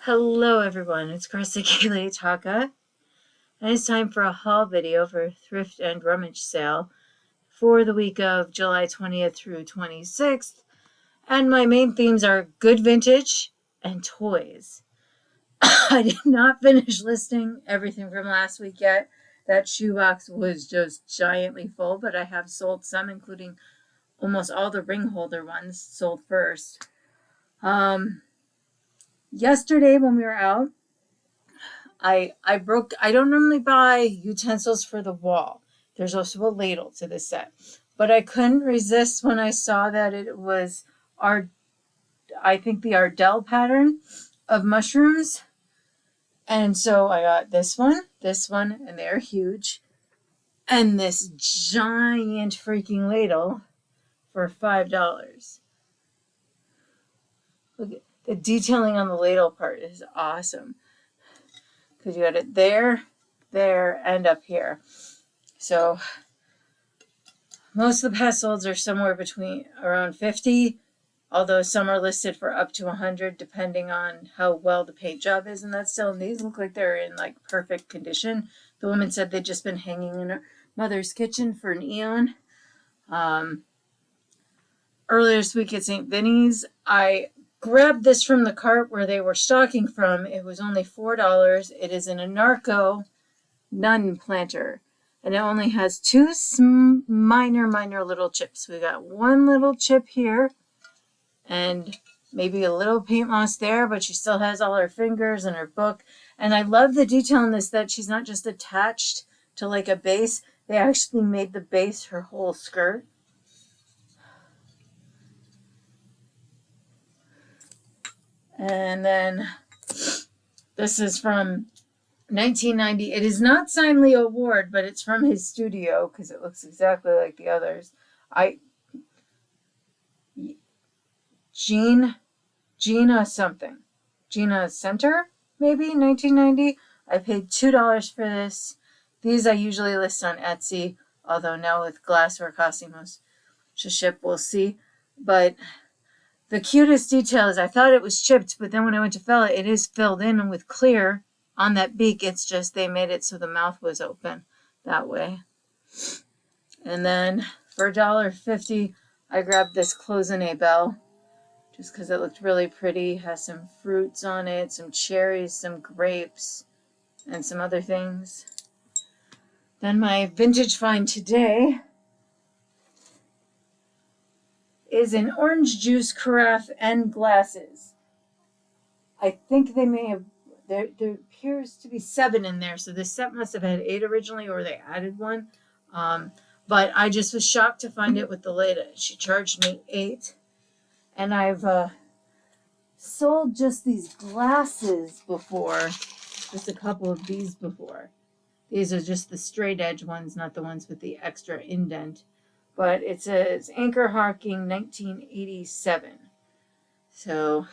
Hello everyone, it's Trashkateer Treasures, and it's time for a haul video for Thrift and Rummage sale for the week of July 20th through 26th, and my main themes are good vintage and toys. I did not finish listing everything from last week yet. That shoebox was just giantly full, but I have sold some, including almost all the ring holder ones sold first. Yesterday when we were out, I don't normally buy utensils for the wall. There's also a ladle to this set. But I couldn't resist when I saw that it was the Ardell pattern of mushrooms. And so I got this one, and they're huge. And this giant freaking ladle for $5. Look at the detailing on the ladle part is awesome. Because you got it there, and up here. So most of the past solds are somewhere between around 50, although some are listed for up to 100 depending on how well the paint job is. And that's still, and these look like they're in like perfect condition. The woman said they'd just been hanging in her mother's kitchen for an eon. Earlier this week at St. Vinny's, I grabbed this from the cart where they were stocking from. It was only $4. It is an Anarco nun planter, and it only has two minor little chips. We got one little chip here and maybe a little paint loss there, but she still has all her fingers and her book. And I love the detail in this, that she's not just attached to like a base. They actually made the base her whole skirt. And then this is from 1990. It is not signed Leo Ward, but it's from his studio because it looks exactly like the others. Gina Center, maybe, 1990. I paid $2 for this. These I usually list on Etsy, although now with glassware costing most to ship, we'll see. But the cutest detail is I thought it was chipped, but then when I went to fill it, it is filled in with clear on that beak. It's just they made it so the mouth was open that way. And then for $1.50, I grabbed this cloisonne bell just because it looked really pretty. Has some fruits on it, some cherries, some grapes, and some other things. Then my vintage find today is an orange juice carafe and glasses. I think they may have, there appears to be 7 in there, so this set must have had 8 originally, or they added one. But I just was shocked to find it with the lid. She charged me $8. And I've sold just these glasses before, just a couple of these before. These are just the straight edge ones, not the ones with the extra indent. But it says Anchor Hawking 1987. So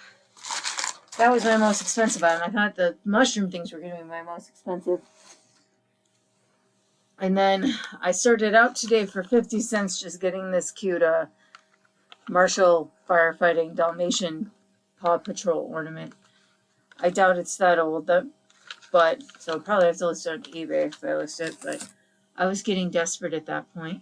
that was my most expensive item. I thought the mushroom things were going to be my most expensive. And then I started out today for 50 cents just getting this cute Marshall Firefighting Dalmatian Paw Patrol ornament. I doubt it's that old, but so I'll probably have to list it on eBay if I list it, but I was getting desperate at that point.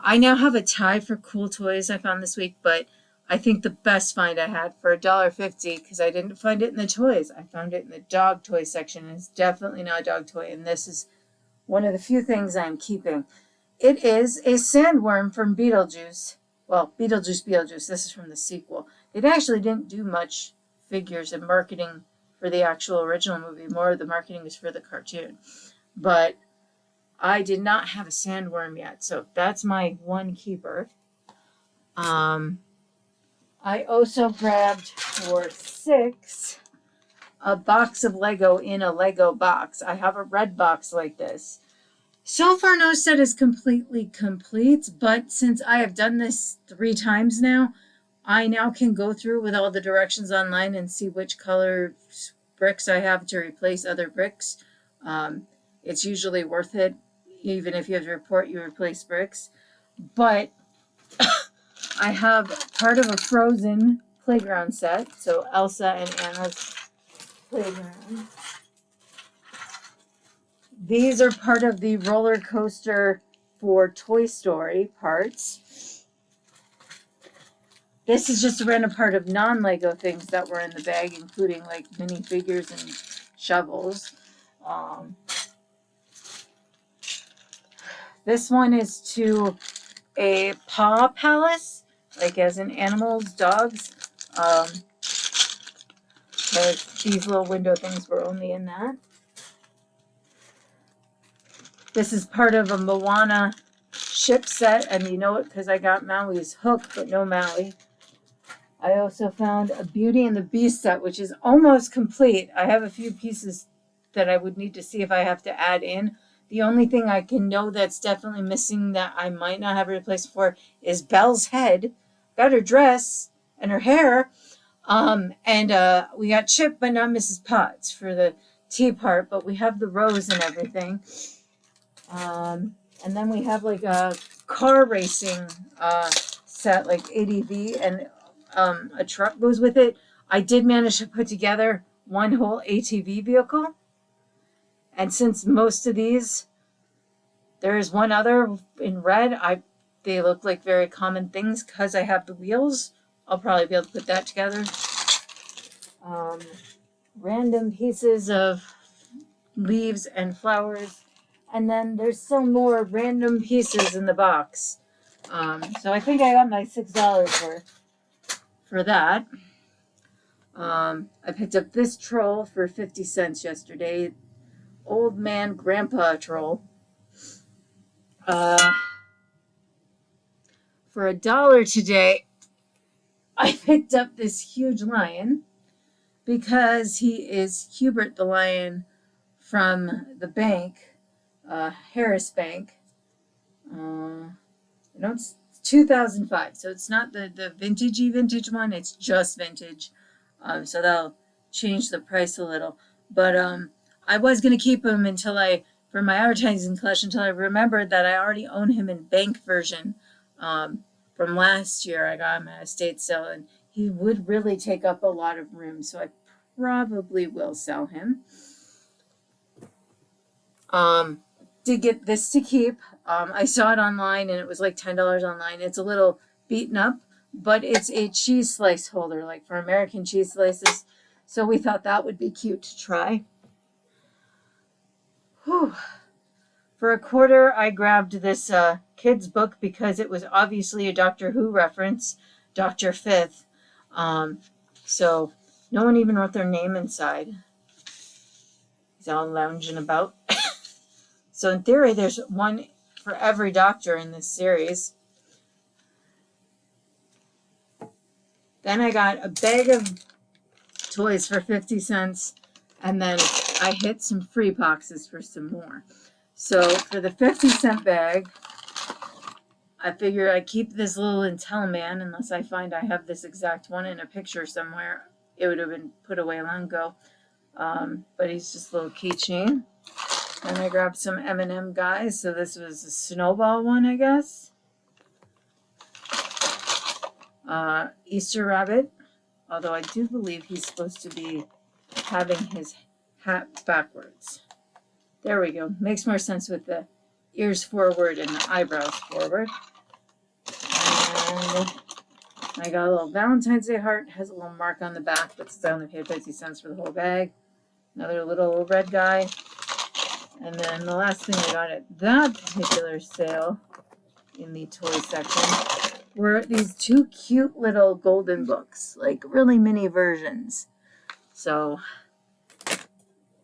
I now have a tie for cool toys I found this week, but I think the best find I had for $1.50, because I didn't find it in the toys. I found it in the dog toy section, and it's definitely not a dog toy, and this is one of the few things I'm keeping. It is a sandworm from Beetlejuice. Well, Beetlejuice. This is from the sequel. It actually didn't do much figures and marketing for the actual original movie. More of the marketing was for the cartoon. But I did not have a sandworm yet, so that's my one keeper. I also grabbed for $6 a box of Lego in a Lego box. I have a red box like this. So far, no set is completely complete, but since I have done this 3 times now, I now can go through with all the directions online and see which color bricks I have to replace other bricks. It's usually worth it, even if you have to report you replace bricks. But I have part of a Frozen playground set. So Elsa and Anna's playground. These are part of the roller coaster for Toy Story parts. This is just a random part of non-Lego things that were in the bag, including like minifigures and shovels. This one is to a paw palace, like as in animals, dogs. These little window things were only in that. This is part of a Moana ship set, and you know it because I got Maui's hook, but no Maui. I also found a Beauty and the Beast set, which is almost complete. I have a few pieces that I would need to see if I have to add in. The only thing I can know that's definitely missing that I might not have a replacement for is Belle's head. Got her dress and her hair. We got Chip, but not Mrs. Potts for the tea part, but we have the rose and everything. And then we have like a car racing set, like ADV, and a truck goes with it. I did manage to put together one whole ATV vehicle. And since most of these, there is one other in red, they look like very common things because I have the wheels. I'll probably be able to put that together. Random pieces of leaves and flowers. And then there's some more random pieces in the box. So I think I got my $6 worth for that. I picked up this troll for 50 cents yesterday. Old man grandpa troll. For $1 today, I picked up this huge lion because he is Hubert the lion from the bank, Harris Bank. It's 2005, so it's not the vintage one. It's just vintage. So that'll change the price a little. But I was going to keep him for my advertising collection, until I remembered that I already own him in bank version from last year. I got him at a estate sale, and he would really take up a lot of room, so I probably will sell him. Did get this to keep. I saw it online, and it was like $10 online. It's a little beaten up, but it's a cheese slice holder, like for American cheese slices. So we thought that would be cute to try. Whew. For $0.25, I grabbed this kid's book because it was obviously a Doctor Who reference, Dr. Fifth. So no one even wrote their name inside. He's all lounging about. So in theory, there's one for every doctor in this series. Then I got a bag of toys for 50 cents, and then I hit some free boxes for some more. So for the 50-cent bag, I figure I keep this little Intel man, unless I find I have this exact one in a picture somewhere. It would have been put away long ago. But he's just a little keychain. And I grabbed some M&M guys. So this was a snowball one, I guess. Easter rabbit. Although I do believe he's supposed to be having his hat backwards. There we go. Makes more sense with the ears forward and the eyebrows forward. And I got a little Valentine's Day heart. Has a little mark on the back, but I only paid 50 cents for the whole bag. Another little red guy. And then the last thing I got at that particular sale in the toy section were these two cute little golden books, like really mini versions. So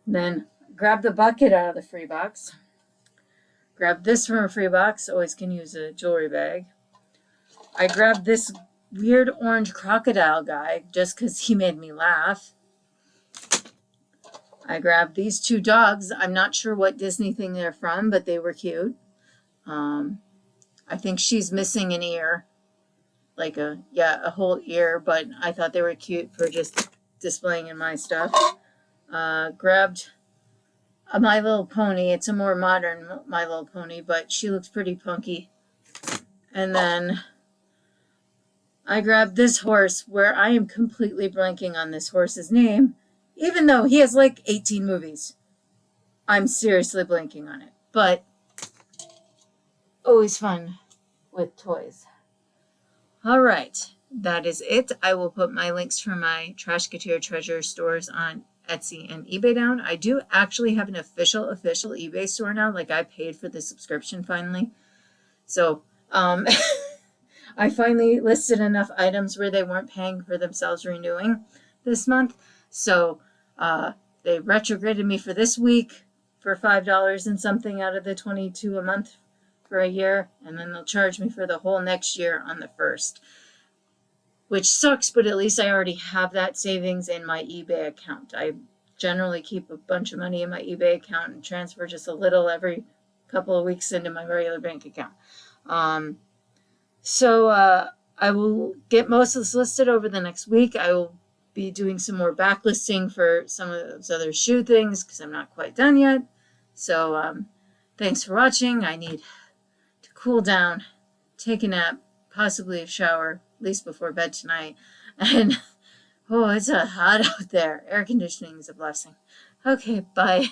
then grab the bucket out of the free box. Grab this from a free box. Always can use a jewelry bag. I grabbed this weird orange crocodile guy just because he made me laugh. I grabbed these two dogs. I'm not sure what Disney thing they're from, but they were cute. I think she's missing an ear, like a whole ear, but I thought they were cute for just displaying in my stuff. Grabbed a My Little Pony. It's a more modern My Little Pony, but she looks pretty punky. And then I grabbed this horse where I am completely blanking on this horse's name, even though he has like 18 movies. I'm seriously blanking on it, but always fun with toys. All right, that is it. I will put my links for my Trashkateer Treasures stores on Etsy and eBay down. I do actually have an official eBay store now. Like, I paid for the subscription finally. So, I finally listed enough items where they weren't paying for themselves renewing this month. So, they retrograded me for this week for $5 and something out of the 22 a month for a year, and then they'll charge me for the whole next year on the 1st, which sucks, but at least I already have that savings in my eBay account. I generally keep a bunch of money in my eBay account and transfer just a little every couple of weeks into my regular bank account. So I will get most of this listed over the next week. I will be doing some more backlisting for some of those other shoe things because I'm not quite done yet. So thanks for watching. I need to cool down, take a nap, possibly a shower, at least before bed tonight. And oh, it's hot out there. Air conditioning is a blessing. Okay, bye.